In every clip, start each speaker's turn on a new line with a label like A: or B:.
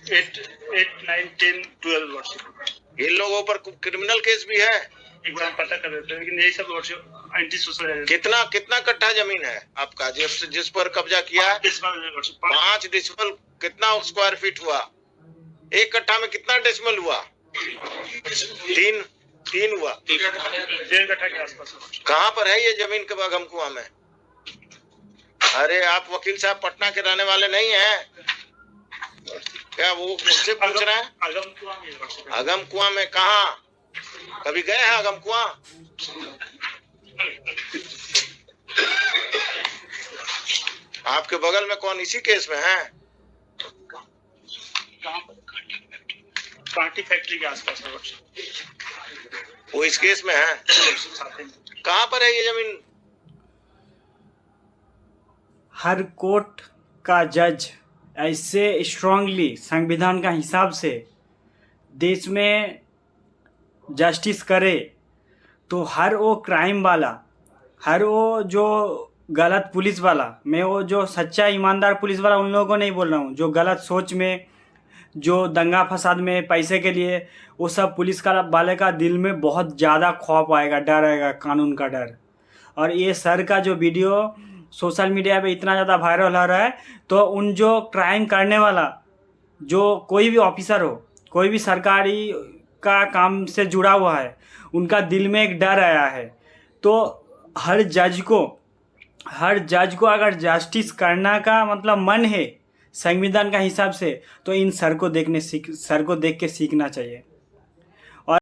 A: 8, 8, 9, 10, 12 worship.
B: इन लोगों पर criminal case भी है,
A: एक बार पता कर देते हैं, लेकिन यही सब वर्षिप एंटी सोशल है।
B: कितना कट्ठा जमीन है आपका जिस पर कब्जा किया है? 5 डेसिमल। कितना स्क्वायर फीट हुआ? एक कट्ठा में कितना डेसिमल हुआ? 3 हुआ।
A: 1.5 कट्ठा के आसपास।
B: कहाँ पर है ये जमीन के अगम कुआं में? अरे आप वकील साहब पटना के रहने वाले नहीं हैं क्या? वो मुझसे पूछ रहे हैं। अगम कुआं में कहाँ? कभी गए हैं अगम कुआं? आपके बगल में कौन इसी केस में है?
A: कांटी फैक्ट्री के आसपास है।
B: वो इस केस में है? कहाँ पर है ये जमीन?
C: हर कोर्ट का जज ऐसे स्ट्रांगली संविधान का हिसाब से देश में जस्टिस करे तो हर वो क्राइम वाला, हर वो जो गलत पुलिस वाला, मैं वो जो सच्चा ईमानदार पुलिस वाला उन लोगों को नहीं बोल रहा हूँ, जो गलत सोच में, जो दंगा फसाद में पैसे के लिए, वो सब पुलिस का वाले का दिल में बहुत ज़्यादा खौफ आएगा, डर आएगा, कानून का डर। और ये सर का जो वीडियो सोशल मीडिया पे इतना ज़्यादा वायरल हो रहा है, तो उन जो क्राइम करने वाला, जो कोई भी ऑफिसर हो, कोई भी सरकारी का काम से जुड़ा हुआ है, उनका दिल में एक डर आया है। तो हर जज को अगर जस्टिस करना का मतलब मन है संविधान का हिसाब से, तो इन सर को देख के सीखना चाहिए। और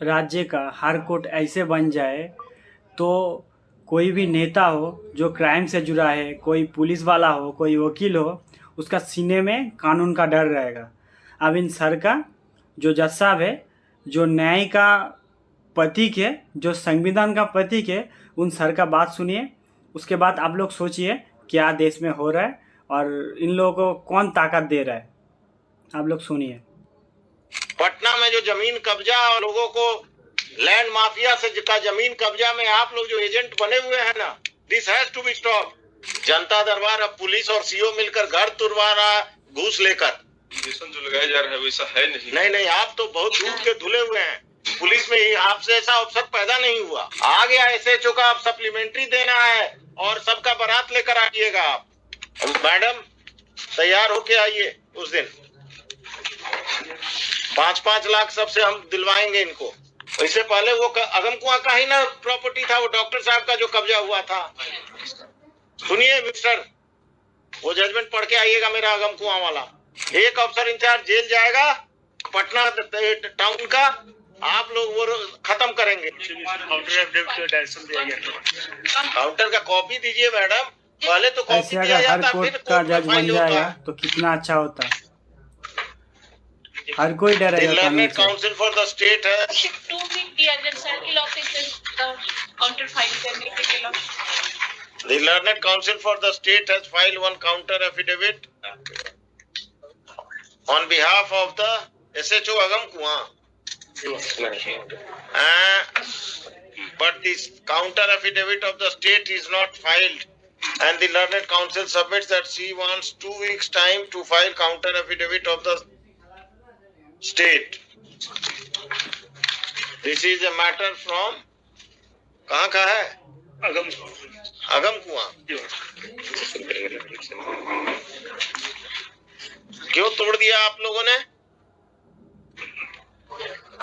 C: राज्य का हर कोर्ट ऐसे बन जाए तो कोई भी नेता हो जो क्राइम से जुड़ा है, कोई पुलिस वाला हो, कोई वकील हो, उसका सीने में कानून का डर रहेगा। अब इन सर का जो जज साहब है, जो न्याय का प्रतीक है, जो संविधान का प्रतीक है, उन सर का बात सुनिए। उसके बाद आप लोग सोचिए क्या देश में हो रहा है और इन लोगों को कौन ताकत दे रहा है। आप लोग सुनिए।
B: पटना में जो जमीन कब्जा और लोगों को लैंड माफिया से का जमीन कब्जा में आप लोग जो एजेंट बने हुए हैं ना, this has to be stop. जनता दरबार अब पुलिस और सीओ मिलकर घर तुड़वा रहा, घूस लेकर।
D: जो लगाया जा रहा है वैसा है
B: नहीं, आप तो बहुत दूध के धुले हुए हैं। पुलिस में ही आपसे ऐसा अवसर पैदा नहीं हुआ। आ गया SHO का, आप सप्लीमेंट्री देना है और सबका बारात लेकर आइएगा आप। मैडम तैयार होके आइए उस दिन। 5-5 लाख सबसे हम दिलवाएंगे इनको। इससे पहले वो अगम कुआं का ही ना प्रॉपर्टी था, वो डॉक्टर साहब का जो कब्जा हुआ था। सुनिए मिस्टर, वो जजमेंट पढ़ के आइएगा मेरा अगम कुआं वाला। एक अफसर इंचार्ज जेल जाएगा पटना टाउन का, आप लोग वो खत्म करेंगे। काउंटर का कॉपी दीजिए मैडम, पहले तो कॉपी दिया
C: अगर हर
B: जाता,
C: कोर्ट
B: फिर
C: का जज बन जाएगा तो कितना अच्छा होता। हर कोई डरेगा कानून से।
B: काउंसिल फॉर द स्टेट है।
E: 2 वीक दिया जज सर के ऑफिस काउंटर फाइल करने के लिए।
B: The Learned Counsel for the state has filed one counter affidavit on behalf of the SHO Agam Kuan. But this counter affidavit of the state is not filed, and the Learned Counsel submits that she wants 2 weeks time to file counter affidavit of the state. This is a matter from कहाँ का है? अगम कुआं। क्यों तोड़ दिया आप लोगों ने?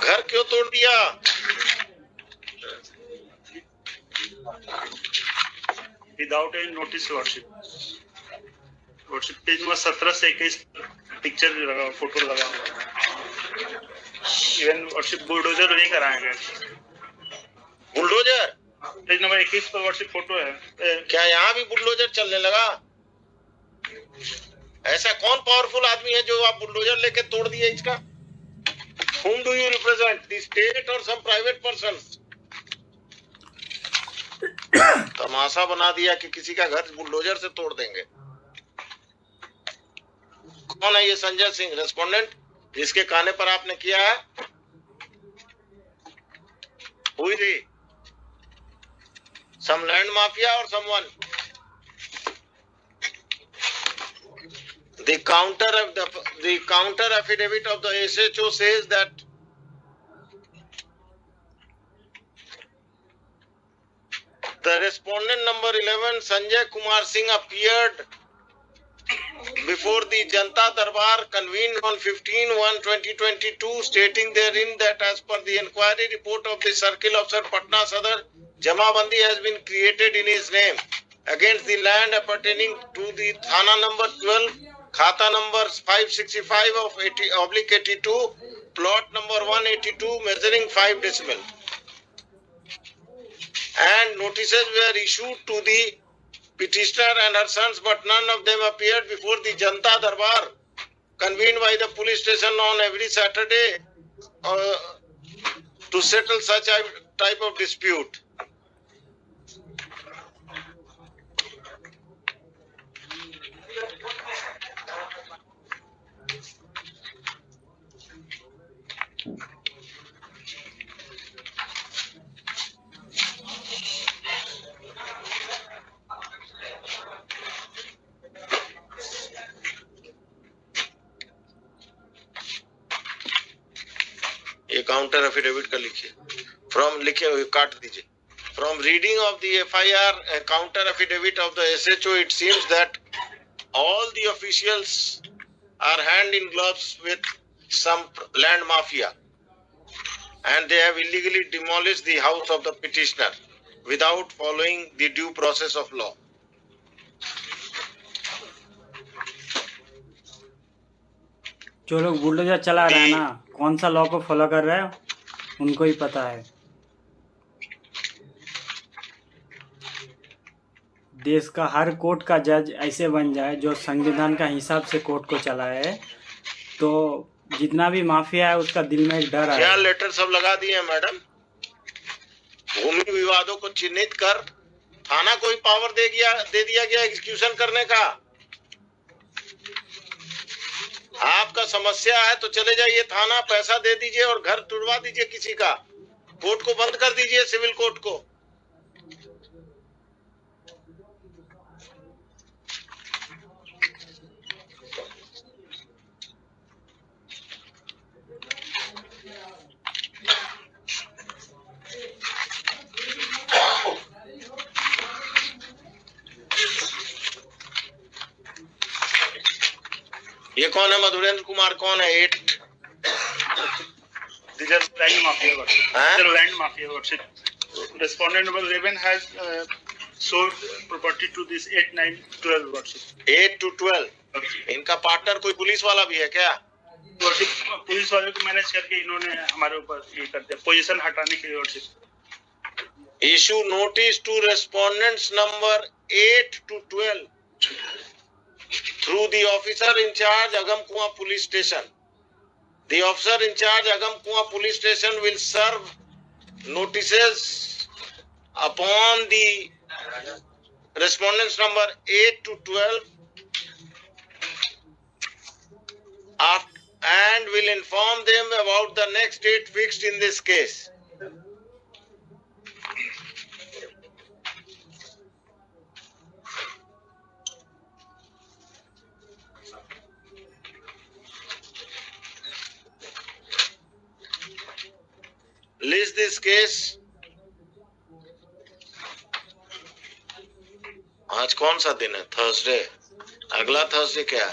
B: घर क्यों तोड़ दिया?
A: Without any notice worship page number 17 से 21 पिक्चर लगा, फोटो लगा हुआ। इवन वर्शिप बुलडोजर नहीं कराएंगे।
B: बुलडोजर
A: पेज नंबर 21 पर वर्शिप फोटो है।
B: क्या यहाँ भी बुलडोजर चलने लगा? ऐसा कौन पावरफुल आदमी है जो आप बुलडोजर लेके तोड़ दिए इसका? Whom do you represent? The state or some private person? तमाशा बना दिया कि किसी का घर बुलडोजर से तोड़ देंगे। कौन है ये संजय सिंह रेस्पोंडेंट जिसके कहने पर आपने किया है? हुई थी some land mafia or someone? The counter affidavit of the SHO says that the respondent number 11, Sanjay Kumar Singh, appeared before the Janta Darbar convened on 15/1/2022, stating therein that as per the inquiry report of the Circle Officer Patna Sadar, Jamabandi has been created in his name against the land appertaining to the Thana number 12, Khata number 565 of 80/82, plot number 182, measuring 5 decimal. And notices were issued to the petitioner and her sons, but none of them appeared before the Janta Darbar convened by the police station on every Saturday to settle such a type of dispute. ये counter affidavit का लिखिए लिखे हुए काट दीजिए. From reading of the FIR counter affidavit of the SHO, it seems that all the officials are hand in gloves with some land mafia, and they have illegally demolished the house of the petitioner without following the due process of law.
C: जो लोग bulldozer चला रहे हैं ना, कौन सा law को follow कर रहे हैं उनको ही पता है. देश का हर कोर्ट का जज ऐसे बन जाए जो संविधान का हिसाब से कोर्ट को चलाए, तो जितना भी माफिया है उसका दिल में एक डर है.
B: क्या लेटर सब लगा दिए हैं मैडम? भूमि विवादों को चिन्हित कर थाना को ही पावर दे दिया गया एग्जीक्यूशन करने का. आपका समस्या है तो चले जाइए थाना, पैसा दे दीजिए और घर तुड़वा दीजिए किसी का. कोर्ट को बंद कर दीजिए, सिविल कोर्ट को. ये कौन है? मधुरेंद्र कुमार कौन है? 8
A: These are land mafia worship.
B: Huh?
A: These are land mafia worship. Respondent number 11 has sold property to this 8, 9, 12 worship.
B: 8 to 12. इनका पार्टनर कोई पुलिस वाला भी है क्या?
A: वर्षिप पुलिस वाले को मैनेज करके इन्होंने हमारे ऊपर ये कर दिया, पोजीशन हटाने के लिए worship.
B: Issue notice to respondents number 8 to 12 through the officer in charge Agam Kuan police station. The officer in charge Agam Kuan police station will serve notices upon the respondents number 8 to 12 and will inform them about the next date fixed in this case. List this case. आज कौन सा दिन है? Thursday. अगला Thursday क्या है?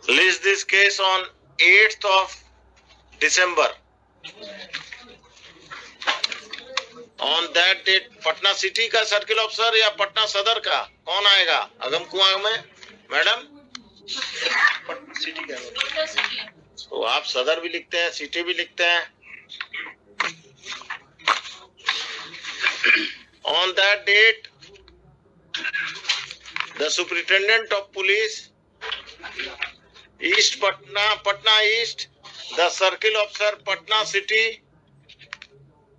B: List this case on 8th of December. On that date, Patna city का circle officer या पटना सदर का कौन आएगा? अगम कुआं में मैडम?
A: पटना सिटी का
B: तो आप सदर भी लिखते हैं, सिटी भी लिखते हैं. On that date, the superintendent of police East Patna East, the circle officer Patna City,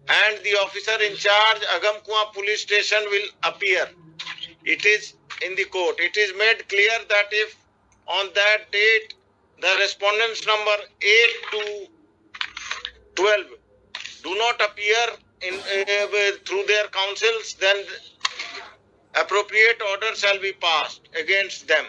B: and the officer in charge Agam Kuan police station will appear. it is in the court. It is made clear that if on that date the respondents number 8 to 12 do not appear through their counsels, then appropriate order shall be passed against them.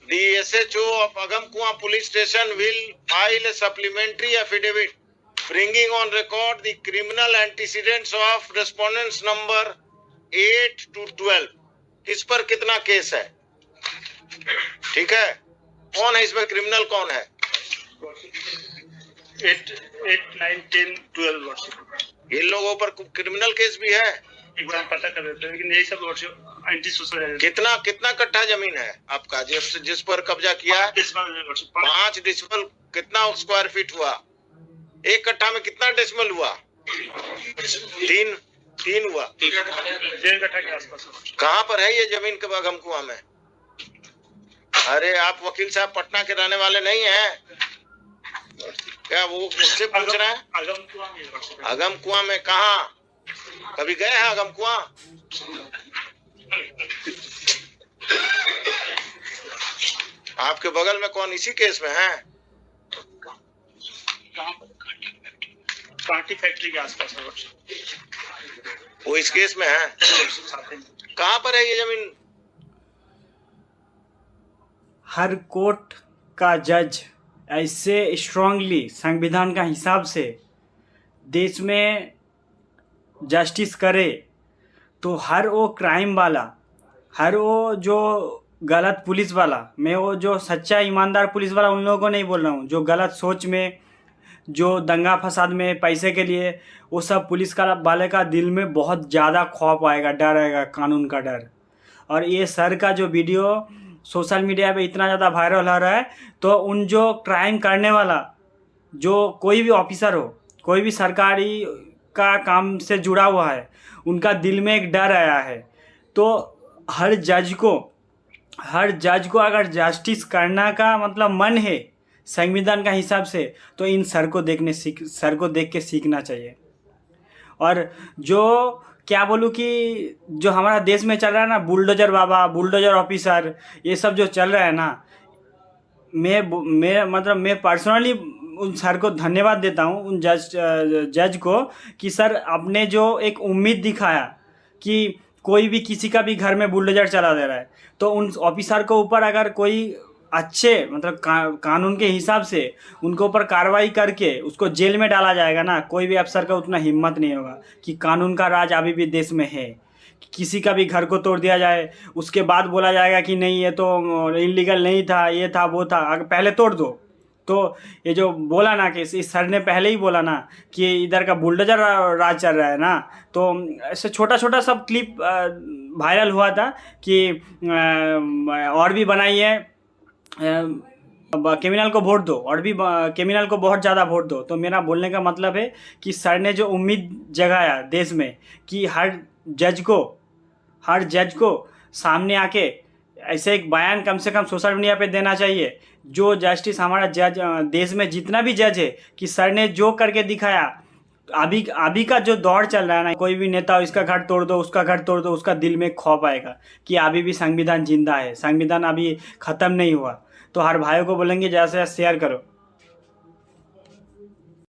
B: The SHO of Agamkuan Police Station will file a supplementary affidavit bringing on record the criminal antecedents of respondents number 8 to 12. इस पर कितना case है? ठीक है, कौन है इसमें, criminal कौन है?
A: 8, 9, 10, 12 वर्षिप।
B: इन लोगों पर क्रिमिनल केस भी है?
A: एक बार हम पता कर देते हैं, लेकिन यही सब वर्षिप एंटी सोशल।
B: कितना कट्ठा जमीन है आपका जिस पर कब्जा किया है? 5 डेसिमल। कितना स्क्वायर फीट हुआ? एक कट्ठा में कितना डेसिमल हुआ? 3 हुआ।
A: 1.5 कट्ठा के आसपास।
B: कहाँ पर है ये जमीन के अगमकुआं में? अरे आप वकील साहब पटना के रहने वाले नहीं हैं क्या? वो मुझसे पूछ रहे हैं। अगमकुआं में कहाँ? कभी गए हैं अगमकुआं? आपके बगल में कौन इसी केस में है?
A: कांटी फैक्ट्री के आसपास है।
B: वो इस केस में है? कहाँ पर है ये जमीन?
C: हर कोर्ट का जज ऐसे स्ट्रांगली संविधान का हिसाब से देश में जस्टिस करे तो हर वो क्राइम वाला, हर वो जो गलत पुलिस वाला, मैं वो जो सच्चा ईमानदार पुलिस वाला उन लोगों को नहीं बोल रहा हूँ, जो गलत सोच में, जो दंगा फसाद में पैसे के लिए, वो सब पुलिस का वाले का दिल में बहुत ज़्यादा खौफ आएगा, डर आएगा, कानून का डर। और ये सर का जो वीडियो सोशल मीडिया पे इतना ज़्यादा वायरल हो रहा है, तो उन जो क्राइम करने वाला, जो कोई भी ऑफिसर हो, कोई भी सरकारी का काम से जुड़ा हुआ है, उनका दिल में एक डर आया है। तो हर जज को अगर जस्टिस करना का मतलब मन है संविधान का हिसाब से, तो इन सर को देख के सीखना चाहिए। और जो क्या बोलूँ कि जो हमारा देश में चल रहा है ना, बुलडोजर बाबा, बुलडोजर ऑफिसर, ये सब जो चल रहा है ना, मैं पर्सनली उन सर को धन्यवाद देता हूँ, उन जज को, कि सर आपने जो एक उम्मीद दिखाया कि कोई भी किसी का भी घर में बुलडोजर चला दे रहा है, तो उन ऑफिसर को ऊपर अगर कोई अच्छे मतलब कानून के हिसाब से उनके ऊपर कार्रवाई करके उसको जेल में डाला जाएगा ना, कोई भी अफसर का उतना हिम्मत नहीं होगा कि कानून का राज अभी भी देश में है। किसी का भी घर को तोड़ दिया जाए, उसके बाद बोला जाएगा कि नहीं ये तो इलीगल नहीं था, ये था वो था, अगर पहले तोड़ दो। तो ये जो बोला ना कि इस सर ने पहले ही बोला ना कि इधर का बुलडोजर राज चल रहा है ना, तो ऐसे छोटा छोटा सब क्लिप वायरल हुआ था कि और भी बनाइए, क्रिमिनल को वोट दो, और भी क्रिमिनल को बहुत ज़्यादा वोट दो। तो मेरा बोलने का मतलब है कि सर ने जो उम्मीद जगाया देश में कि हर जज को सामने आके ऐसे एक बयान कम से कम सोशल मीडिया पे देना चाहिए, जो जस्टिस हमारा जज देश में जितना भी जज है, कि सर ने जो करके दिखाया। अभी का जो दौर चल रहा है ना, कोई भी नेता इसका घर तोड़ दो, उसका घर तोड़ दो, उसका दिल में खौफ आएगा कि अभी भी संविधान जिंदा है, संविधान अभी ख़त्म नहीं हुआ। तो हर भाइयों को बोलेंगे ज़्यादा से ज़्यादा शेयर करो।